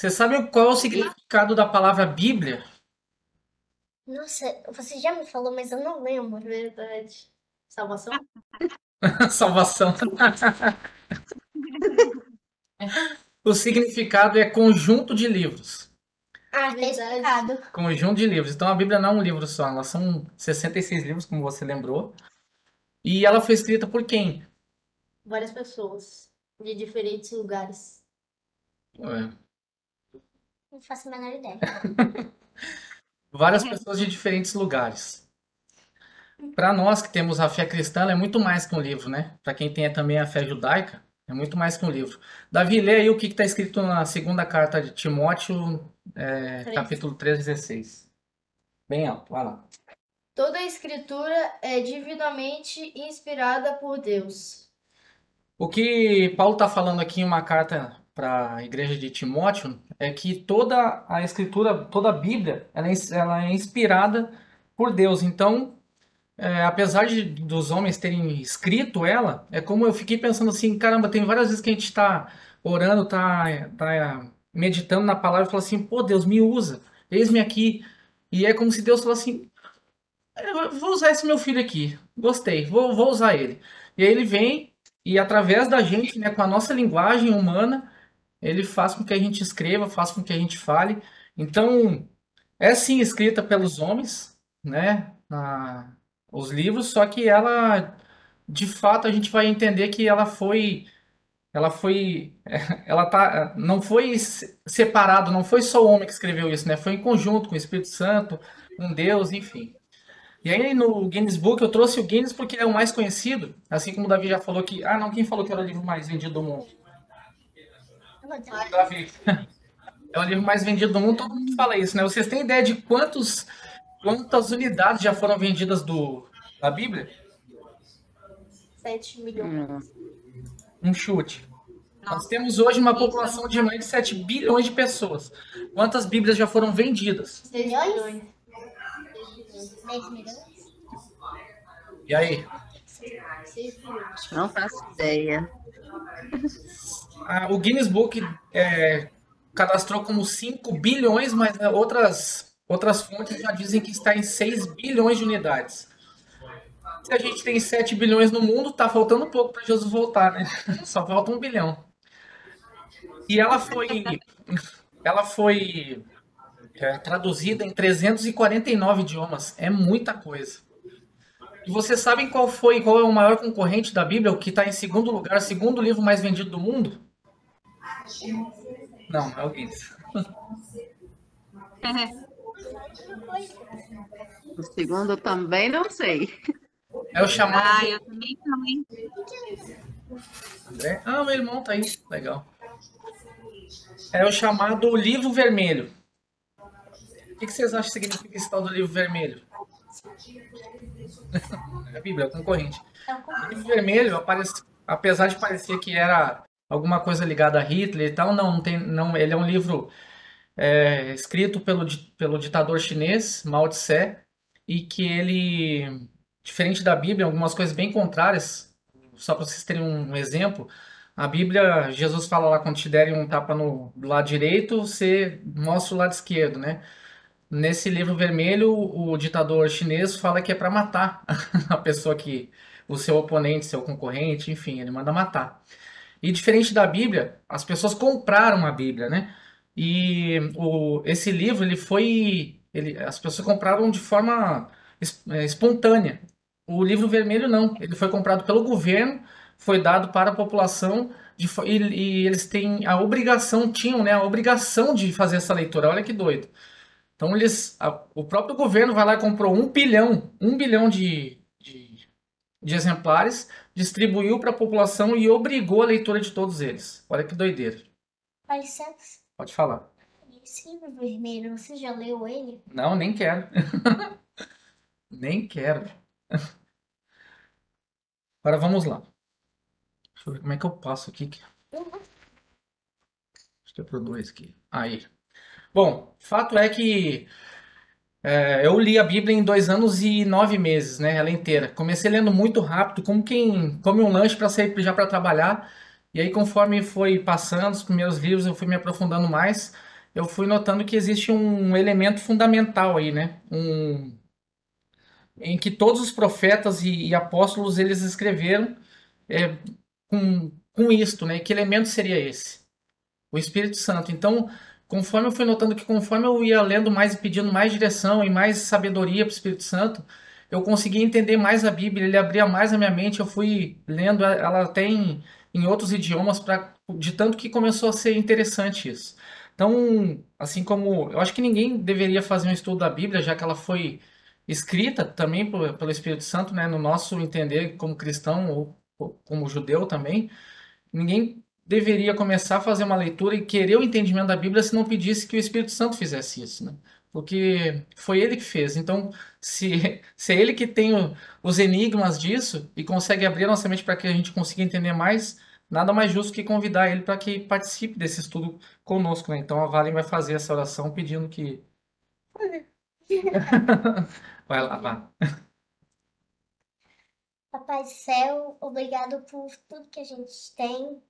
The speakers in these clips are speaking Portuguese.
Você sabe qual é o significado da palavra Bíblia? Nossa, você já me falou, mas eu não lembro. Verdade. Salvação? Salvação. O significado é conjunto de livros. Ah, tá Verdade. explicado. Conjunto de livros. Então a Bíblia não é um livro só, elas são 66 livros, como você lembrou. E ela foi escrita por quem? Várias pessoas de diferentes lugares. É, Não faço a menor ideia. várias pessoas de diferentes lugares. Para nós que temos a fé cristã, ela é muito mais que um livro, né? Para quem tem também a fé judaica, é muito mais que um livro. Davi, lê aí o que está escrito na segunda carta de Timóteo, capítulo 3:16. Bem alto, vai lá. Toda a escritura é divinamente inspirada por Deus. O que Paulo está falando aqui em uma carta para a igreja de Timóteo é que toda a escritura, toda a Bíblia, ela é inspirada por Deus. Então, apesar dos homens terem escrito ela, é como eu fiquei pensando assim, caramba, tem várias vezes que a gente está orando, tá meditando na palavra e fala assim, pô, Deus, me usa, eis-me aqui. E é como se Deus falasse assim, eu vou usar esse meu filho aqui. Gostei, vou usar ele. E aí ele vem e através da gente, né, com a nossa linguagem humana, ele faz com que a gente escreva, faz com que a gente fale. Então, é sim escrita pelos homens, né, os livros, só que ela, de fato, a gente vai entender que ela foi, não foi separado, não foi só o homem que escreveu isso, né? Foi em conjunto com o Espírito Santo, com Deus, enfim. E aí no Guinness Book eu trouxe o Guinness porque ele é o mais conhecido, assim como o Davi já falou que, ah, não, quem falou que era o livro mais vendido do mundo? O Davi. É o livro mais vendido do mundo, todo mundo fala isso, né? Vocês têm ideia de quantas unidades já foram vendidas da Bíblia? 7 milhões. Um chute. Nós temos hoje uma população de mais de 7 bilhões de pessoas. Quantas Bíblias já foram vendidas? 6 milhões. 10 milhões? E aí? 6 milhões. Não faço ideia. O Guinness Book cadastrou como 5 bilhões, mas outras fontes já dizem que está em 6 bilhões de unidades. Se a gente tem 7 bilhões no mundo, tá faltando pouco para Jesus voltar, né? Só falta 1 bilhão. E ela foi traduzida em 349 idiomas. É muita coisa. E vocês sabem qual é o maior concorrente da Bíblia, o que está em segundo lugar, segundo livro mais vendido do mundo? Não, é o Guinness. O segundo também não sei. É o chamado. eu também não, hein? André? Ah, meu irmão tá aí. Legal. É o chamado livro vermelho. O que vocês acham que significa esse tal do livro vermelho? É a Bíblia, é o concorrente. O livro vermelho, apesar de parecer que era alguma coisa ligada a Hitler e tal, não tem, não, ele é um livro escrito pelo ditador chinês, Mao Tse, e que ele, diferente da Bíblia, algumas coisas bem contrárias, só para vocês terem um exemplo, a Bíblia, Jesus fala lá, quando te derem um tapa do lado direito, você mostra o lado esquerdo, né? Nesse livro vermelho, o ditador chinês fala que é para matar a pessoa o seu oponente, seu concorrente, enfim, ele manda matar. E diferente da Bíblia, as pessoas compraram a Bíblia, né? E esse livro, as pessoas compraram de forma espontânea. O livro vermelho não, ele foi comprado pelo governo, foi dado para a população e eles tinham, né, a obrigação de fazer essa leitura. Olha que doido. Então o próprio governo vai lá e comprou 1 bilhão de exemplares, distribuiu para a população e obrigou a leitura de todos eles. Olha que doideira. Dá licença. Pode falar. Esse livro vermelho, você já leu ele? Não, nem quero. Nem quero. Agora vamos lá. Deixa eu ver como é que eu passo aqui. Acho que é pro 2 aqui. Aí. Bom, fato é que eu li a Bíblia em 2 anos e 9 meses, né? Ela inteira. Comecei lendo muito rápido, como quem come um lanche para sair já para trabalhar. E aí, conforme foi passando os primeiros livros, eu fui me aprofundando mais. eu fui notando que existe um elemento fundamental aí, né? Em que todos os profetas e apóstolos eles escreveram é, com isto, né? Que elemento seria esse? O Espírito Santo. Então, conforme eu fui notando que conforme eu ia lendo mais e pedindo mais direção e mais sabedoria para o Espírito Santo, eu conseguia entender mais a Bíblia, ele abria mais a minha mente, eu fui lendo ela até em outros idiomas, de tanto que começou a ser interessante isso. Então, assim como eu acho que ninguém deveria fazer um estudo da Bíblia, já que ela foi escrita também pelo Espírito Santo, né, no nosso entender como cristão ou como judeu também, ninguém deveria começar a fazer uma leitura e querer o entendimento da Bíblia se não pedisse que o Espírito Santo fizesse isso, né? Porque foi ele que fez. Então, se é ele que tem os enigmas disso e consegue abrir a nossa mente para que a gente consiga entender mais, nada mais justo que convidar ele para que participe desse estudo conosco, né? Então, a Valen vai fazer essa oração pedindo que... Vai lá, vá. Papai do céu, obrigado por tudo que a gente tem.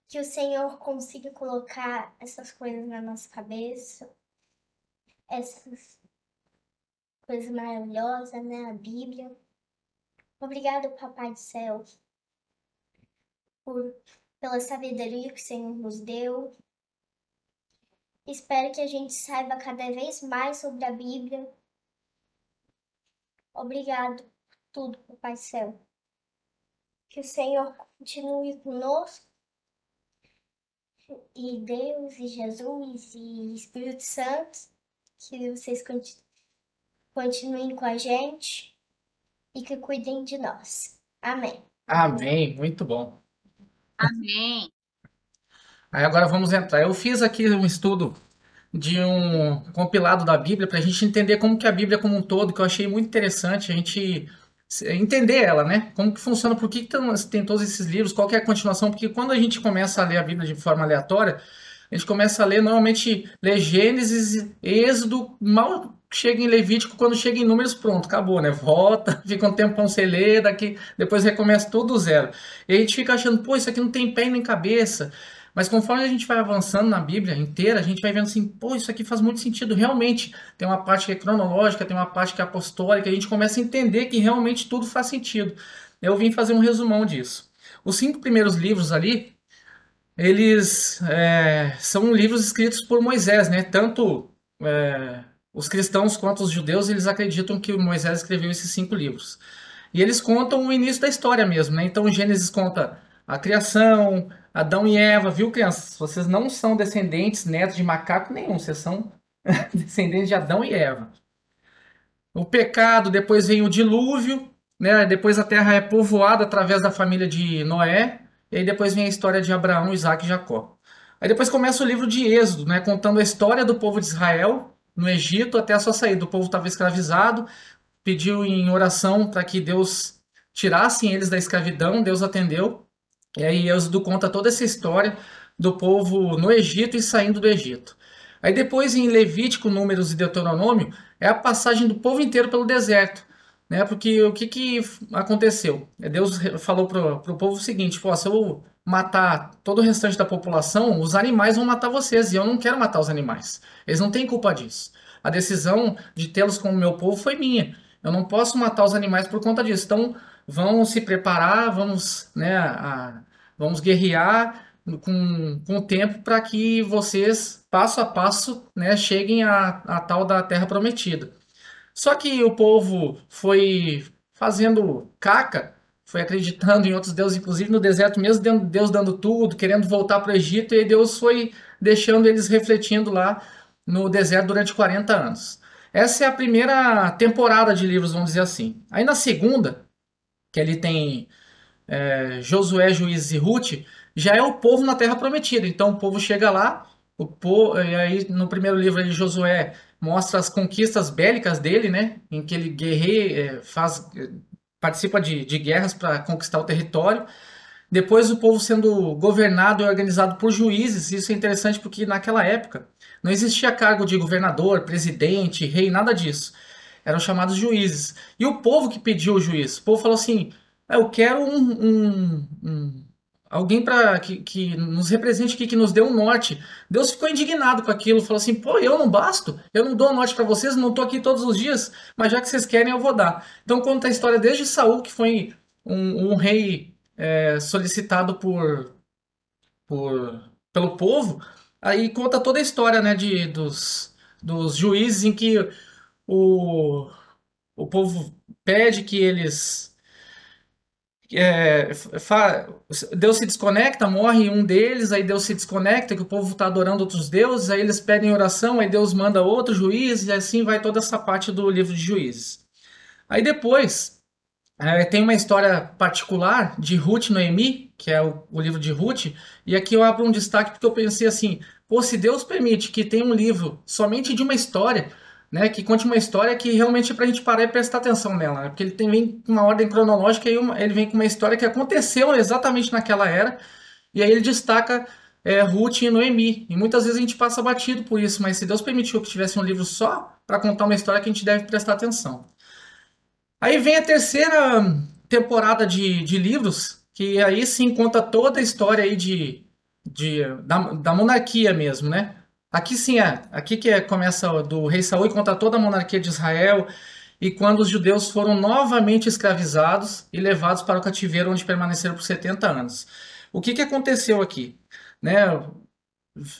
Que o Senhor consiga colocar essas coisas na nossa cabeça. Essas coisas maravilhosas, né? A Bíblia. Obrigado, Papai do céu, pela sabedoria que o Senhor nos deu. Espero que a gente saiba cada vez mais sobre a Bíblia. Obrigado por tudo, Papai do céu. Que o Senhor continue conosco. E Deus, e Jesus, e Espírito Santo, que vocês continuem com a gente e que cuidem de nós. Amém. Amém, muito bom. Amém. Aí agora vamos entrar. Eu fiz aqui um estudo de um compilado da Bíblia para a gente entender como que a Bíblia como um todo, que eu achei muito interessante a gente entender ela, né? Como que funciona, por que tem todos esses livros, qual que é a continuação, porque quando a gente começa a ler a Bíblia de forma aleatória, a gente começa a ler, normalmente, lê Gênesis, Êxodo, mal chega em Levítico, quando chega em Números, pronto, acabou, né? Volta, fica um tempão sem ler, daqui, depois recomeça tudo do zero. E a gente fica achando, pô, isso aqui não tem pé nem cabeça. Mas conforme a gente vai avançando na Bíblia inteira, a gente vai vendo assim, pô, isso aqui faz muito sentido, realmente. Tem uma parte que é cronológica, tem uma parte que é apostólica, a gente começa a entender que realmente tudo faz sentido. Eu vim fazer um resumão disso. Os 5 primeiros livros ali, eles são livros escritos por Moisés, né? Tanto os cristãos quanto os judeus, eles acreditam que Moisés escreveu esses 5 livros. E eles contam o início da história mesmo, né? Então, Gênesis conta a criação, Adão e Eva, viu, crianças? Vocês não são descendentes, netos de macaco nenhum, vocês são descendentes de Adão e Eva. O pecado, depois vem o dilúvio, né? Depois a terra é povoada através da família de Noé, e aí depois vem a história de Abraão, Isaac e Jacó. Aí depois começa o livro de Êxodo, né? Contando a história do povo de Israel no Egito até a sua saída. O povo estava escravizado, pediu em oração para que Deus tirasse eles da escravidão, Deus atendeu. E aí Êxodo conta toda essa história do povo no Egito e saindo do Egito. Aí depois em Levítico, Números e Deuteronômio é a passagem do povo inteiro pelo deserto, né? Porque o que aconteceu? Deus falou pro povo o seguinte: pô, se eu matar todo o restante da população, os animais vão matar vocês e eu não quero matar os animais. Eles não têm culpa disso. A decisão de tê-los como meu povo foi minha. Eu não posso matar os animais por conta disso. Então vão se preparar, vamos, né, vamos guerrear com o tempo para que vocês, passo a passo, né, cheguem à tal da Terra Prometida. Só que o povo foi fazendo caca, foi acreditando em outros deuses, inclusive no deserto mesmo, Deus dando tudo, querendo voltar para o Egito, e Deus foi deixando eles refletindo lá no deserto durante 40 anos. Essa é a primeira temporada de livros, vamos dizer assim. Aí na segunda, que ele tem Josué, Juízes e Ruth, já é o povo na Terra Prometida. Então o povo chega lá, e aí no primeiro livro ali, Josué mostra as conquistas bélicas dele, né? Em que ele guerreia, participa de guerras para conquistar o território. Depois o povo sendo governado e organizado por juízes. Isso é interessante porque naquela época não existia cargo de governador, presidente, rei, nada disso. Eram chamados juízes. E o povo que pediu o juiz, o povo falou assim: eu quero alguém que nos represente aqui, que nos dê um norte. Deus ficou indignado com aquilo, falou assim: pô, eu não basto, eu não dou um norte para vocês, não estou aqui todos os dias, mas já que vocês querem, eu vou dar. Então conta a história desde Saul, que foi um rei solicitado pelo povo, aí conta toda a história, né, dos juízes em que o, o povo pede que eles é, fa- Deus se desconecta, morre um deles, aí Deus se desconecta, que o povo está adorando outros deuses, aí eles pedem oração, aí Deus manda outro juiz, e assim vai toda essa parte do livro de Juízes. Aí depois tem uma história particular de Ruth e Noemi, que é o livro de Ruth, e aqui eu abro um destaque porque eu pensei assim, pô, se Deus permite que tenha um livro somente de uma história, né, que conte uma história que realmente é pra gente parar e prestar atenção nela, né, porque vem com uma ordem cronológica e ele vem com uma história que aconteceu exatamente naquela era, e aí ele destaca Ruth e Noemi, e muitas vezes a gente passa batido por isso, mas se Deus permitiu que tivesse um livro só para contar uma história que a gente deve prestar atenção. Aí vem a terceira temporada de livros, que aí sim conta toda a história aí da monarquia mesmo, né? Aqui sim aqui começa do rei Saul e conta toda a monarquia de Israel e quando os judeus foram novamente escravizados e levados para o cativeiro onde permaneceram por 70 anos. O que aconteceu aqui? Né?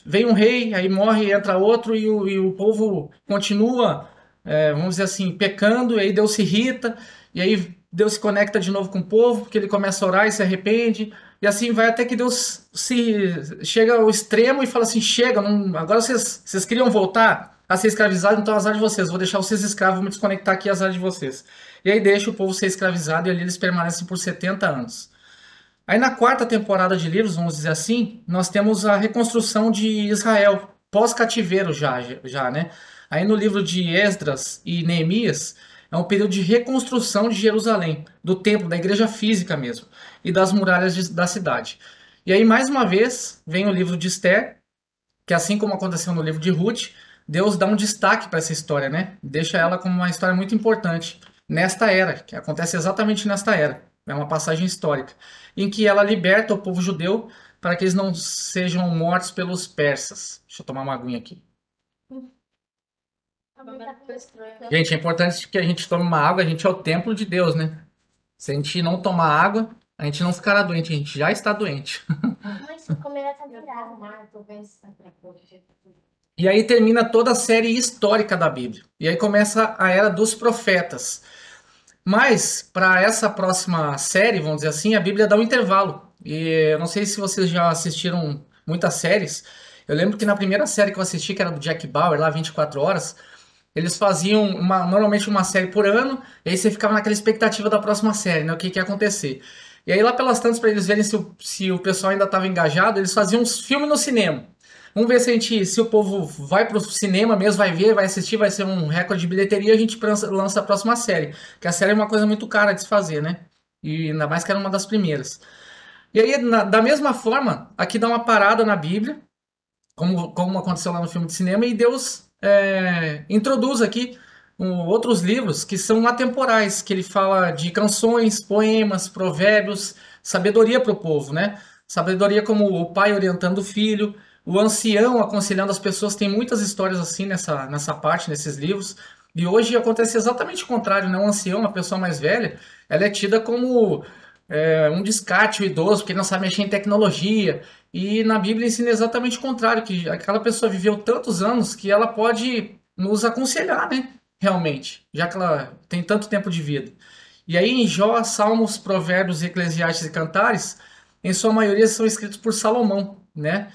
Vem um rei, aí morre, entra outro e o povo continua, vamos dizer assim, pecando, e aí Deus se irrita, e aí Deus se conecta de novo com o povo, porque ele começa a orar e se arrepende, e assim vai até que Deus se chega ao extremo e fala assim, chega, agora vocês queriam voltar a ser escravizados, então azar de vocês, vou deixar vocês escravos, vou me desconectar aqui, azar de vocês. E aí deixa o povo ser escravizado e ali eles permanecem por 70 anos. Aí na quarta temporada de livros, vamos dizer assim, nós temos a reconstrução de Israel, pós-cativeiro já, né? Aí no livro de Esdras e Neemias, é um período de reconstrução de Jerusalém, do templo, da igreja física mesmo, e das muralhas da cidade. E aí, mais uma vez, vem o livro de Esther, que assim como aconteceu no livro de Ruth, Deus dá um destaque para essa história, né? Deixa ela como uma história muito importante nesta era, que acontece exatamente nesta era. É uma passagem histórica, em que ela liberta o povo judeu para que eles não sejam mortos pelos persas. Deixa eu tomar uma aguinha aqui. Gente, é importante que a gente tome uma água, a gente é o templo de Deus, né? Se a gente não tomar água, a gente não ficará doente, a gente já está doente. Mas se comer essa virada. E aí termina toda a série histórica da Bíblia. E aí começa a era dos profetas. Mas, para essa próxima série, vamos dizer assim, a Bíblia dá um intervalo. E eu não sei se vocês já assistiram muitas séries. Eu lembro que na primeira série que eu assisti, que era do Jack Bauer, lá 24 horas, eles faziam normalmente uma série por ano, e aí você ficava naquela expectativa da próxima série, né? O que ia acontecer. E aí lá pelas tantas, para eles verem se o pessoal ainda estava engajado, eles faziam uns filmes no cinema. Vamos ver se o povo vai pro cinema mesmo, vai ver, vai assistir, vai ser um recorde de bilheteria, a gente lança a próxima série. Porque a série é uma coisa muito cara de se fazer, né? E ainda mais que era uma das primeiras. E aí, da mesma forma, aqui dá uma parada na Bíblia, como aconteceu lá no filme de cinema, e Deus introduz aqui outros livros que são atemporais, que ele fala de canções, poemas, provérbios, sabedoria para o povo, né? Sabedoria como o pai orientando o filho, o ancião aconselhando as pessoas. Tem muitas histórias assim nessa parte, nesses livros. E hoje acontece exatamente o contrário, né? O ancião, a pessoa mais velha, ela é tida como um descarte, o idoso, porque não sabe mexer em tecnologia. E na Bíblia ensina exatamente o contrário, que aquela pessoa viveu tantos anos que ela pode nos aconselhar, né? Realmente, já que ela tem tanto tempo de vida. E aí em Jó, Salmos, Provérbios, Eclesiastes e Cantares, em sua maioria são escritos por Salomão, né?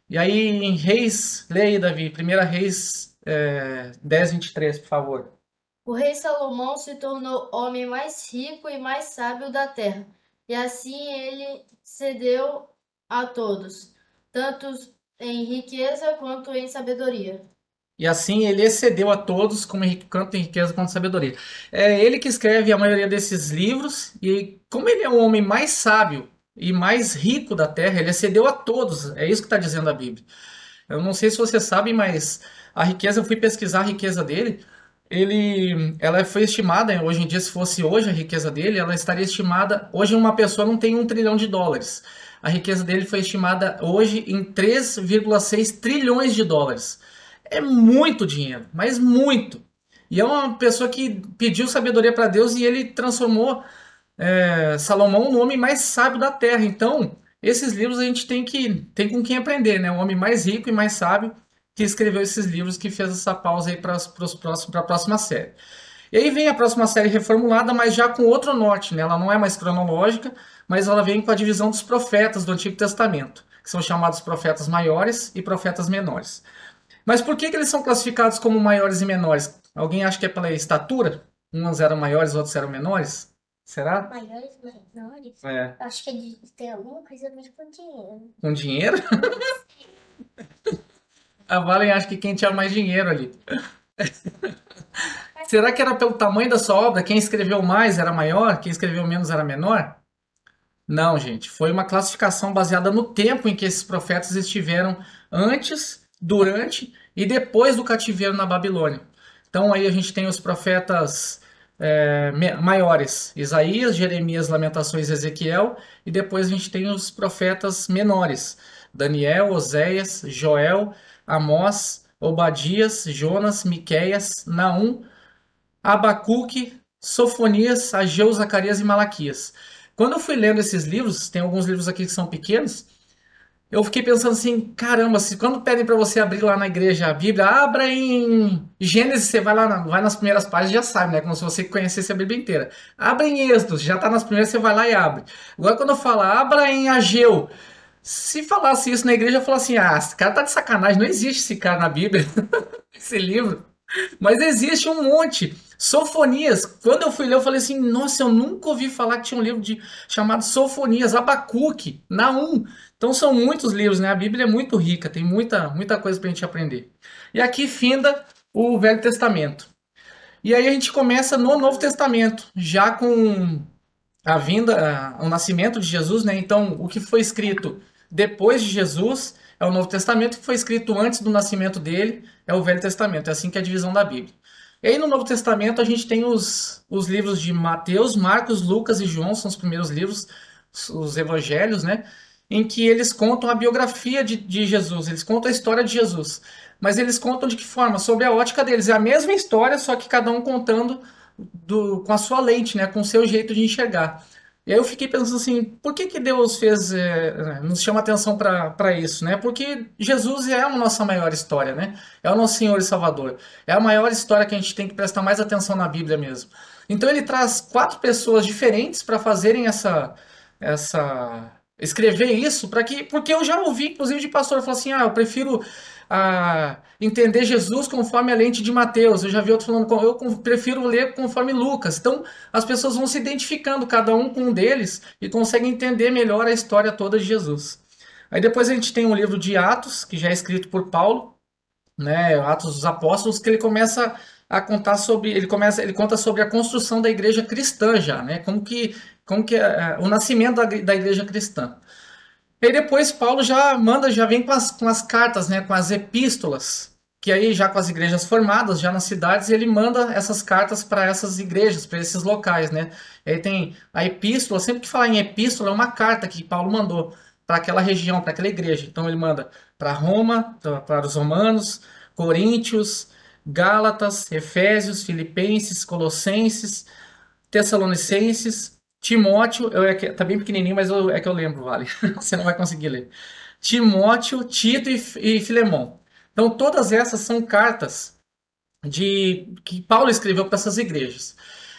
E aí em Reis, leia aí, Davi, 1 Reis 10, 23, por favor. O rei Salomão se tornou o homem mais rico e mais sábio da terra, e assim ele cedeu a todos, tanto em riqueza quanto em sabedoria. E assim ele excedeu a todos, tanto em riqueza quanto em sabedoria. É ele que escreve a maioria desses livros, e como ele é o homem mais sábio e mais rico da terra, ele excedeu a todos. É isso que está dizendo a Bíblia. Eu não sei se você sabe, mas a riqueza, eu fui pesquisar a riqueza dele. Ela foi estimada, hoje em dia, se fosse hoje a riqueza dele, ela estaria estimada. Hoje uma pessoa não tem $1 trilhão. a riqueza dele foi estimada hoje em 3,6 trilhões de dólares. É muito dinheiro, mas muito. E é uma pessoa que pediu sabedoria para Deus e ele transformou Salomão no homem mais sábio da terra. Então, esses livros a gente tem com quem aprender, né? O homem mais rico e mais sábio que escreveu esses livros, que fez essa pausa aí para a próxima série. E aí vem a próxima série reformulada, mas já com outro norte, né? Ela não é mais cronológica, mas ela vem com a divisão dos profetas do Antigo Testamento, que são chamados profetas maiores e profetas menores. Mas por que eles são classificados como maiores e menores? Alguém acha que é pela estatura? Uns eram maiores, outros eram menores? Será? Maiores, menores? É. Acho que é de ter alguma coisa a ver com dinheiro. Com dinheiro? A Valen acha que quem tinha mais dinheiro ali. Será que era pelo tamanho da sua obra? Quem escreveu mais era maior? Quem escreveu menos era menor? Não, gente. Foi uma classificação baseada no tempo em que esses profetas estiveram antes, durante e depois do cativeiro na Babilônia. Então aí a gente tem os profetas maiores, Isaías, Jeremias, Lamentações, Ezequiel, e depois a gente tem os profetas menores, Daniel, Oséias, Joel, Amós, Obadias, Jonas, Miqueias, Naum, Abacuque, Sofonias, Ageu, Zacarias e Malaquias. Quando eu fui lendo esses livros, tem alguns livros aqui que são pequenos, eu fiquei pensando assim, caramba, se quando pedem para você abrir lá na igreja a Bíblia, abra em Gênesis, você vai lá, vai nas primeiras páginas, já sabe, né? Como se você conhecesse a Bíblia inteira. Abra em Êxodo, já tá nas primeiras, você vai lá e abre. Agora quando eu falo, abra em Ageu, se falasse isso na igreja, eu falo assim, esse cara tá de sacanagem, não existe esse cara na Bíblia, esse livro. Mas existe um monte. Sofonias, quando eu fui ler, eu falei assim, nossa, eu nunca ouvi falar que tinha um livro chamado Sofonias, Abacuque, Naum. Então são muitos livros, né? A Bíblia é muito rica, tem muita coisa pra gente aprender. E aqui finda o Velho Testamento. E aí a gente começa no Novo Testamento, já com a vinda, o nascimento de Jesus, né? Então, o que foi escrito depois de Jesus é o Novo Testamento, o que foi escrito antes do nascimento dele é o Velho Testamento. É assim que é a divisão da Bíblia. E aí no Novo Testamento a gente tem os livros de Mateus, Marcos, Lucas e João, são os primeiros livros, os evangelhos, né? Em que eles contam a biografia de Jesus, eles contam a história de Jesus. Mas eles contam de que forma? Sobre a ótica deles. É a mesma história, só que cada um contando com a sua lente, né? Com o seu jeito de enxergar. E aí eu fiquei pensando assim, por que Deus nos chama atenção para isso, né? Porque Jesus é a nossa maior história, né? É o nosso Senhor e Salvador. É a maior história que a gente tem que prestar mais atenção na Bíblia mesmo. Então ele traz 4 pessoas diferentes para fazerem escrever isso, porque eu já ouvi, inclusive, de pastor falar assim, eu prefiro entender Jesus conforme a lente de Mateus. Eu já vi outro falando, eu prefiro ler conforme Lucas. Então, as pessoas vão se identificando, cada um com um deles, e conseguem entender melhor a história toda de Jesus. Aí depois a gente tem um livro de Atos, que já é escrito por Paulo, né, Atos dos Apóstolos, que ele começa a contar sobre, ele conta sobre a construção da igreja cristã já, né, como que é o nascimento da igreja cristã. E depois Paulo já vem com as cartas, né, com as epístolas, que aí já com as igrejas formadas, já nas cidades, ele manda essas cartas para essas igrejas, para esses locais, né. E aí tem a epístola, sempre que falar em epístola, é uma carta que Paulo mandou para aquela região, para aquela igreja. Então ele manda para Roma, para os romanos, Coríntios, Gálatas, Efésios, Filipenses, Colossenses, Tessalonicenses, Timóteo, tá bem pequenininho, mas é que eu lembro, vale. Você não vai conseguir ler. Timóteo, Tito e Filemão. Então todas essas são cartas que Paulo escreveu para essas igrejas.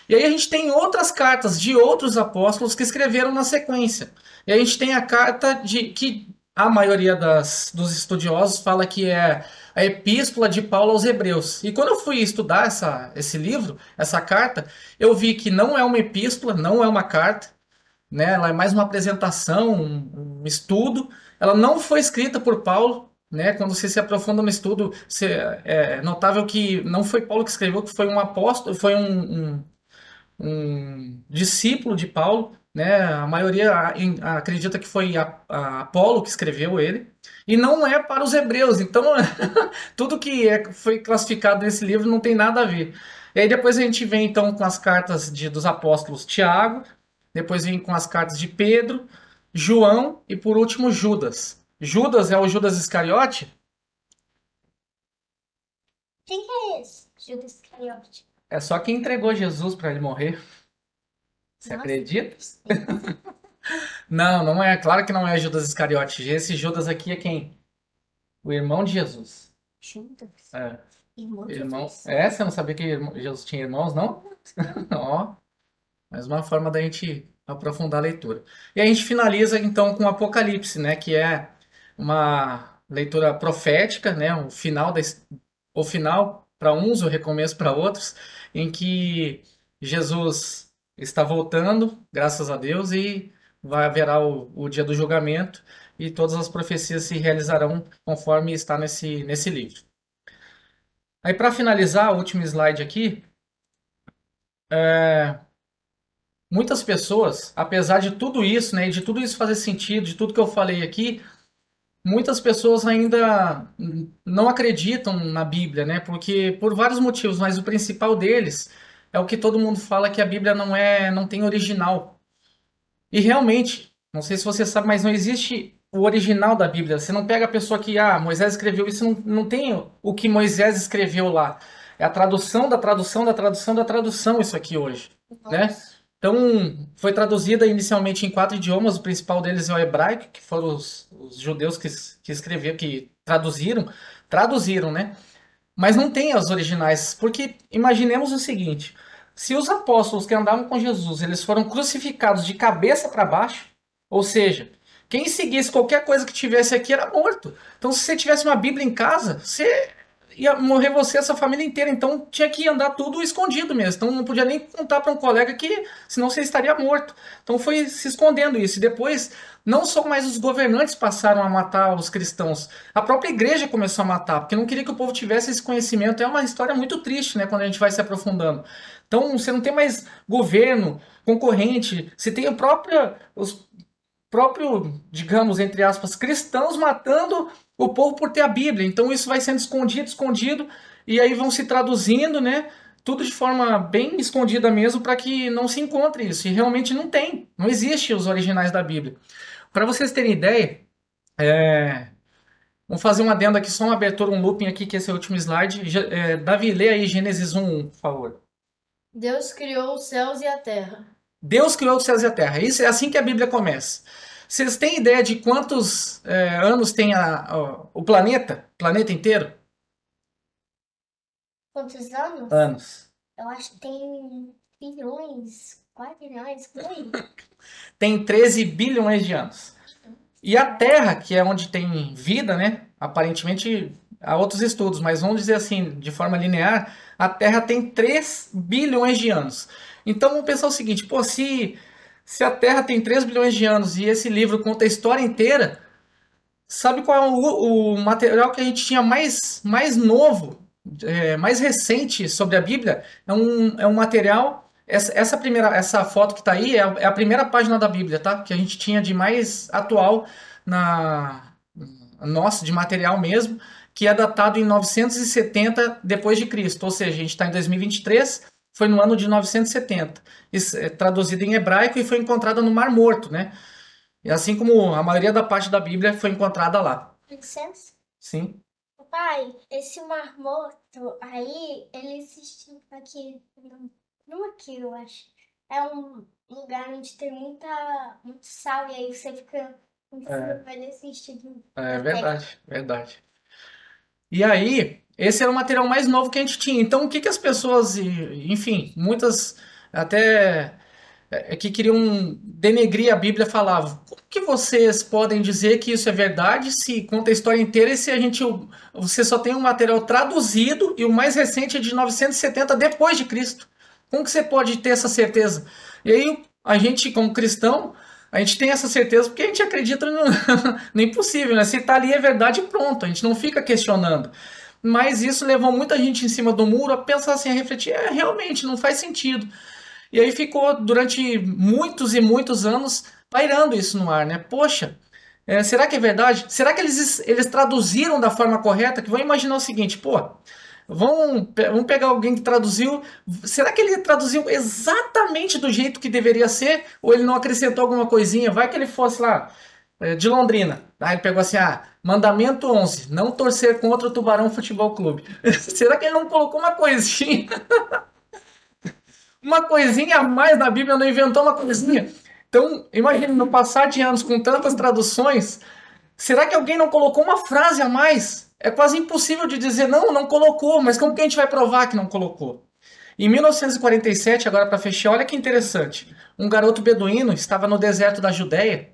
E aí a gente tem outras cartas de outros apóstolos que escreveram na sequência. E a gente tem a carta que a maioria dos estudiosos fala que é a epístola de Paulo aos Hebreus. E quando eu fui estudar esse livro, essa carta, eu vi que não é uma epístola, não é uma carta, né? Ela é mais uma apresentação, um estudo. Ela não foi escrita por Paulo, né? Quando você se aprofunda no estudo, é notável que não foi Paulo que escreveu, que foi um apóstolo, foi um discípulo de Paulo, né? A maioria acredita que foi a Apolo que escreveu ele, e não é para os hebreus. Então, tudo que foi classificado nesse livro não tem nada a ver. E aí depois a gente vem então com as cartas dos apóstolos Tiago, depois vem com as cartas de Pedro, João e por último Judas. Judas é o Judas Iscariote? Quem que é esse? Judas Iscariote. É só quem entregou Jesus para ele morrer. Você Nossa. acredita? Não, não é. Claro que não é Judas Iscariote. Esse Judas aqui é quem? O irmão de Jesus. Judas. É. Irmão de Irmão. Jesus. É, você não sabia que Jesus tinha irmãos, não? Ó, mais uma forma da gente aprofundar a leitura. E a gente finaliza então com Apocalipse, né? Que é uma leitura profética, né? O final para uns, o recomeço para outros, em que Jesus está voltando, graças a Deus, e haverá o dia do julgamento e todas as profecias se realizarão conforme está nesse livro. Aí para finalizar, o último slide aqui, muitas pessoas, apesar de tudo isso, né, e de tudo isso fazer sentido, de tudo que eu falei aqui, muitas pessoas ainda não acreditam na Bíblia, né? Porque por vários motivos, mas o principal deles é o que todo mundo fala que a Bíblia não tem original. E realmente, não sei se você sabe, mas não existe o original da Bíblia. Você não pega a pessoa que, Moisés escreveu isso, não tem o que Moisés escreveu lá. É a tradução da tradução da tradução da tradução isso aqui hoje, né? Então, foi traduzida inicialmente em 4 idiomas, o principal deles é o hebraico, que foram os judeus que escreveram, que traduziram, né? Mas não tem as originais, porque imaginemos o seguinte, se os apóstolos que andavam com Jesus, eles foram crucificados de cabeça para baixo, ou seja, quem seguisse qualquer coisa que tivesse aqui era morto. Então, se você tivesse uma Bíblia em casa, você ia morrer você e a sua família inteira. Então tinha que andar tudo escondido mesmo. Então não podia nem contar para um colega que senão você estaria morto. Então foi se escondendo isso. E depois, não só mais os governantes passaram a matar os cristãos, a própria igreja começou a matar, porque não queria que o povo tivesse esse conhecimento. É uma história muito triste, né, quando a gente vai se aprofundando. Então você não tem mais governo, concorrente, você tem os digamos, entre aspas, cristãos matando o povo por ter a Bíblia. Então isso vai sendo escondido, e aí vão se traduzindo, né? Tudo de forma bem escondida mesmo, para que não se encontre isso. E realmente não existe os originais da Bíblia. Para vocês terem ideia, vamos fazer um adendo aqui, só uma abertura, um looping aqui, que esse é o último slide. Davi, lê aí Gênesis 1, por favor. Deus criou os céus e a terra. Deus criou os céus e a terra. Isso é assim que a Bíblia começa. Vocês têm ideia de quantos anos tem o planeta? Planeta inteiro? Quantos anos? Anos. Eu acho que tem bilhões, 4 bilhões, por aí. Tem 13 bilhões de anos. E a Terra, que é onde tem vida, né? Aparentemente há outros estudos, mas vamos dizer assim, de forma linear, a Terra tem 3 bilhões de anos. Então vamos pensar o seguinte, pô, se a Terra tem 3 bilhões de anos e esse livro conta a história inteira, sabe qual é o material que a gente tinha mais novo, mais recente sobre a Bíblia? É um material, essa foto que está aí é a primeira página da Bíblia, tá? Que a gente tinha de mais atual de material mesmo, que é datado em 970 depois de Cristo, ou seja, a gente está em 2023, foi no ano de 970. Isso é traduzido em hebraico e foi encontrada no Mar Morto, né? E assim como a maioria da parte da Bíblia foi encontrada lá. Licença? Sim. Pai, esse Mar Morto aí, ele existe aqui, não aqui, eu acho. É um lugar onde tem muito sal e aí você fica vai desistir. É verdade, verdade. E aí, esse era o material mais novo que a gente tinha. Então, o que as pessoas, enfim, muitas até que queriam denegrir a Bíblia falavam: como que vocês podem dizer que isso é verdade se conta a história inteira e se você só tem um material traduzido e o mais recente é de 970 depois de Cristo? Como que você pode ter essa certeza? E aí, a gente, como cristão, a gente tem essa certeza porque a gente acredita no impossível, né? Se tá ali é verdade, pronto. A gente não fica questionando. Mas isso levou muita gente em cima do muro a pensar assim, a refletir, realmente, não faz sentido. E aí ficou durante muitos e muitos anos pairando isso no ar, né? Poxa, será que é verdade? Será que eles traduziram da forma correta? Que vão imaginar o seguinte, pô, Vamos pegar alguém que traduziu. Será que ele traduziu exatamente do jeito que deveria ser? Ou ele não acrescentou alguma coisinha? Vai que ele fosse lá, de Londrina. Aí ele pegou assim, mandamento 11, não torcer contra o Tubarão Futebol Clube. Será que ele não colocou uma coisinha? Uma coisinha a mais na Bíblia, não inventou uma coisinha? Então, imagine, no passar de anos com tantas traduções, será que alguém não colocou uma frase a mais? É quase impossível de dizer, não colocou, mas como que a gente vai provar que não colocou? Em 1947, agora para fechar, olha que interessante. Um garoto beduíno estava no deserto da Judéia,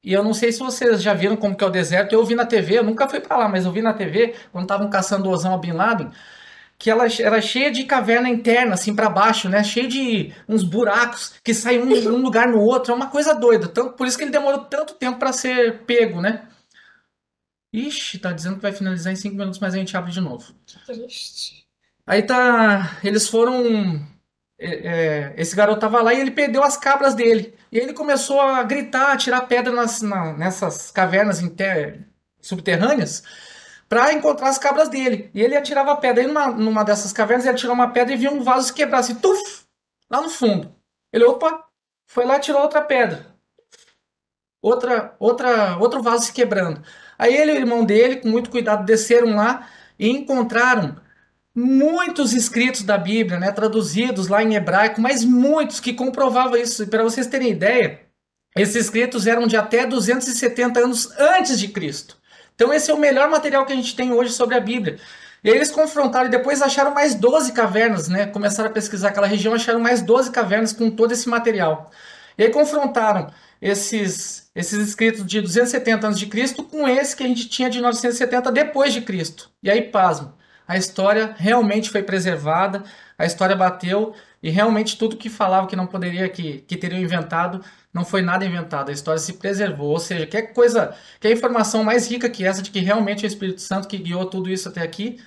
e eu não sei se vocês já viram como que é o deserto, eu vi na TV, eu nunca fui para lá, mas eu vi na TV, quando estavam caçando o Osama Bin Laden, que ela era cheia de caverna interna, assim, para baixo, né? Cheio de uns buracos que saem um de um lugar no outro. É uma coisa doida. Por isso que ele demorou tanto tempo para ser pego, né? Ixi, tá dizendo que vai finalizar em 5 minutos, mas a gente abre de novo. Que triste. Aí tá. Eles foram. Esse garoto tava lá e ele perdeu as cabras dele. E aí ele começou a gritar, a tirar pedra nessas cavernas subterrâneas para encontrar as cabras dele. E ele atirava a pedra. Aí numa dessas cavernas ele atirou uma pedra e viu um vaso quebrar assim, tuf, lá no fundo. Ele, opa, foi lá e tirou outra pedra. Outro vaso se quebrando. Aí ele e o irmão dele, com muito cuidado, desceram lá e encontraram muitos escritos da Bíblia, né, traduzidos lá em hebraico, mas muitos que comprovavam isso. Para vocês terem ideia, esses escritos eram de até 270 anos antes de Cristo. Então esse é o melhor material que a gente tem hoje sobre a Bíblia. E aí eles confrontaram e depois acharam mais 12 cavernas, né? Começaram a pesquisar aquela região, acharam mais 12 cavernas com todo esse material. E aí confrontaram esses escritos de 270 anos de Cristo com esse que a gente tinha de 970 depois de Cristo. E aí, pasmo, a história realmente foi preservada, a história bateu e realmente tudo que falava que não poderia, que teriam inventado, não foi nada inventado, a história se preservou. Ou seja, quer informação mais rica que essa de que realmente é o Espírito Santo que guiou tudo isso até aqui,